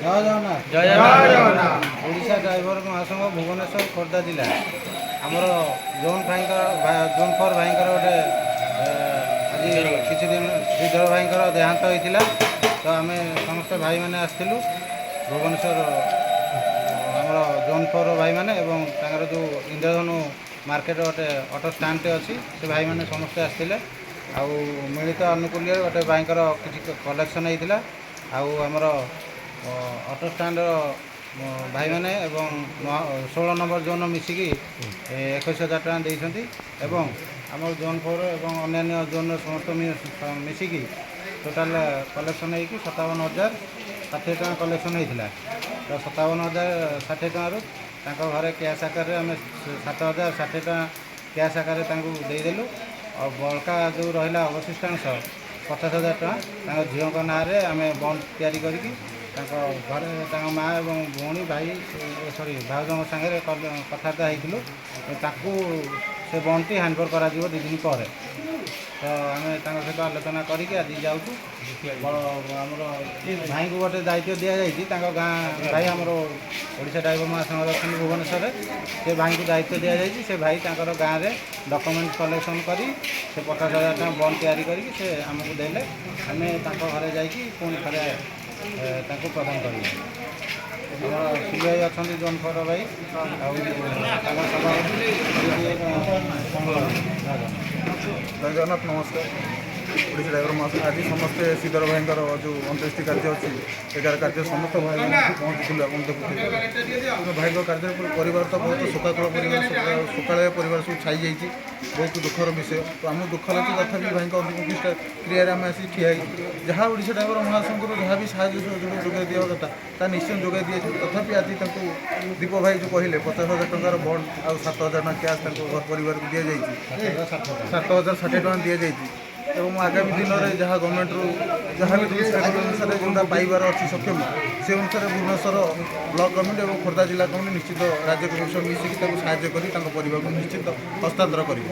ଜୟ ଜଗନ୍ନାଥ। ଜୟ Jagannath. Odisha driver ମହାସଂଘ ଭୁବନେଶ୍ୱର ଖୋର୍ଦ୍ଧା ଜିଲ୍ଲା ଆମର ଜୋନ୍ ଜୋନ୍ 4 ଭାଇଙ୍କର ଗୋଟେ ଆଜି କିଛି ଦିନ ଶ୍ରୀଧର ଭାଇଙ୍କର ଦେହାନ୍ତ ହୋଇଥିଲା। ତ ଆମେ ସମସ୍ତେ ଭାଇମାନେ ଆସିଥିଲୁ ଭୁବନେଶ୍ୱର ଆମର ଜୋନ୍ 4 ଭାଇମାନେ ଏବଂ ତାଙ୍କର ଯେଉଁ ଇନ୍ଦ୍ରଧନୁ ମାର୍କେଟ ଗୋଟେ ଅଟୋ ଷ୍ଟାଣ୍ଡଟେ ଅଛି ସେ ଭାଇମାନେ ସମସ୍ତେ ଆସିଥିଲେ। ଆଉ ମିଳିତ ଆନୁକୂଲ୍ୟରେ ଗୋଟେ ଭାଇଙ୍କର କିଛି କଲେକ୍ସନ୍ ହେଇଥିଲା। ଆଉ ଆମର ଅଟୋ ଷ୍ଟାଣ୍ଡର ଭାଇମାନେ ଏବଂ 16 ନମ୍ବର ଜୋନ୍ ମିଶିକି 21,000 ଟଙ୍କା ଦେଇଛନ୍ତି ଏବଂ ଆମର ଜୋନ୍ 4 ଏବଂ ଅନ୍ୟାନ୍ୟ ଜୋନ୍ର ସମସ୍ତ ମିଶିକି ଟୋଟାଲ୍ କଲେକ୍ସନ୍ ହେଇକି 57,060 ଟଙ୍କା କଲେକ୍ସନ୍ ହେଇଥିଲା। ତ 57,060 ଟଙ୍କାରୁ ତାଙ୍କ ଘରେ କ୍ୟାସ୍ ଆକାରରେ ଆମେ 7,060 ଟଙ୍କା କ୍ୟାସ୍ ଆକାରରେ ତାଙ୍କୁ ଦେଇଦେଲୁ। ଆଉ ବଳକା ଯେଉଁ ରହିଲା ଅବଶିଷ୍ଟାଂଶ 50,000 ଟଙ୍କା ତାଙ୍କ ଝିଅଙ୍କ ନାଁରେ ଆମେ ବଣ୍ଡ ତିଆରି କରିକି ତାଙ୍କ ଘରେ ତାଙ୍କ ମା ଏବଂ ଭଉଣୀ ଭାଇ ଭାଉଜଙ୍କ ସାଙ୍ଗରେ କଥାବାର୍ତ୍ତା ହେଇଥିଲୁ। ତାଙ୍କୁ ସେ ବଣ୍ଡଟି ହ୍ୟାଣ୍ଡଓଭର କରାଯିବ 2 ଦିନ ପରେ। ତ ଆମେ ତାଙ୍କ ସହିତ ଆଲୋଚନା କରିକି ଆଜି ଯାଉଛୁ। ଆମର ଭାଇଙ୍କୁ ଗୋଟେ ଦାୟିତ୍ୱ ଦିଆଯାଇଛି। ତାଙ୍କ ଗାଁ ଭାଇ ଆମର ଓଡ଼ିଶା ଡ୍ରାଇଭର ମହାସଂଘ ଅଛନ୍ତି ଭୁବନେଶ୍ୱରରେ। ସେ ଭାଇଙ୍କୁ ଦାୟିତ୍ୱ ଦିଆଯାଇଛି। ସେ ଭାଇ ତାଙ୍କର ଗାଁରେ ଡକୁମେଣ୍ଟ କଲେକ୍ସନ୍ କରି ସେ 50,000 ଟଙ୍କା ବଣ୍ଡ ତିଆରି କରିକି ସେ ଆମକୁ ଦେଲେ ଆମେ ତାଙ୍କ ଘରେ ଯାଇକି ପୁଣି ଥରେ ତାଙ୍କୁ ପ୍ରଦାନ କରିବୁ। ଆମର ସିବିଆଇ ଅଛନ୍ତି ଜୋନ୍ 4 ଭାଇ ଆଉ ତାଙ୍କ ସଭାପତି ଜୟ ଜଗନ୍ନାଥ। ନମସ୍କାର। ଓଡ଼ିଶା ଡ୍ରାଇଭର ମହାସଂଘ ଆଜି ସମସ୍ତେ ଶ୍ରୀଧର ଭାଇଙ୍କର ଯେଉଁ ଅନ୍ତ୍ୟେଷ୍ଟି କାର୍ଯ୍ୟ ଅଛି ଏଗାର କାର୍ଯ୍ୟ ସମସ୍ତ ଭାଇମାନେ ପହଞ୍ଚିଥିଲୁ। ଆପଣ ଦେଖୁଥିବେ ଭାଇଙ୍କ କାର୍ଯ୍ୟ ପରିବାର ତ ବହୁତ ଶୋକାକୁଳ ପରିବାର, ଶୋକାଳୟ ପରିବାର ସବୁ ଛାଇ ଯାଇଛି। ବହୁତ ଦୁଃଖର ବିଷୟ। ତ ଆମକୁ ଦୁଃଖ ଲାଗୁଛି ତଥାପି ଭାଇଙ୍କ ଅଭିମୁଖିଷ୍ଟ କ୍ରିୟାରେ ଆମେ ଆସି ଠିଆ ହେଇଛୁ। ଯାହା ଓଡ଼ିଶା ଡ୍ରାଇଭର ମହାସଂଘରୁ ଯାହା ବି ସାହାଯ୍ୟ ସହଯୋଗ ଯୋଗାଇ ଦିଆ କଥା ତାହା ନିଶ୍ଚୟ ଯୋଗାଇ ଦିଆଯିବ। ତଥାପି ଆଜି ତାଙ୍କୁ ଦୀପ ଭାଇ ଯେଉଁ କହିଲେ 50,000 ଟଙ୍କାର ବଣ୍ଡ ଆଉ 7,000 ଟଙ୍କା କ୍ୟାସ୍ ତାଙ୍କ ଘର ପରିବାରକୁ ଦିଆଯାଇଛି। 7,060 ଟଙ୍କା ଦିଆଯାଇଛି ଏବଂ ଆଗାମୀ ଦିନରେ ଯାହା ଗଭର୍ଣ୍ଣମେଣ୍ଟରୁ ଯାହା ବି ରୁଲ୍ସ ରେଗୁଲେସନ୍ ଅନୁସାରେ ଯେଉଁଟା ପାଇବାର ଅଛି ସକ୍ଷମ ସେ ଅନୁସାରେ ଭୁବନେଶ୍ୱର ବ୍ଲକ ଗଭର୍ଣ୍ଣମେଣ୍ଟ ଏବଂ ଖୋର୍ଦ୍ଧା ଜିଲ୍ଲା ଗଭର୍ଣ୍ଣମେଣ୍ଟ ନିଶ୍ଚିତ ରାଜ୍ୟ କମିଶନ ମିଶିକି ତାଙ୍କୁ ସାହାଯ୍ୟ କରି ତାଙ୍କ ପରିବାରକୁ ନିଶ୍ଚିତ ହସ୍ତାନ୍ତର କରିବେ।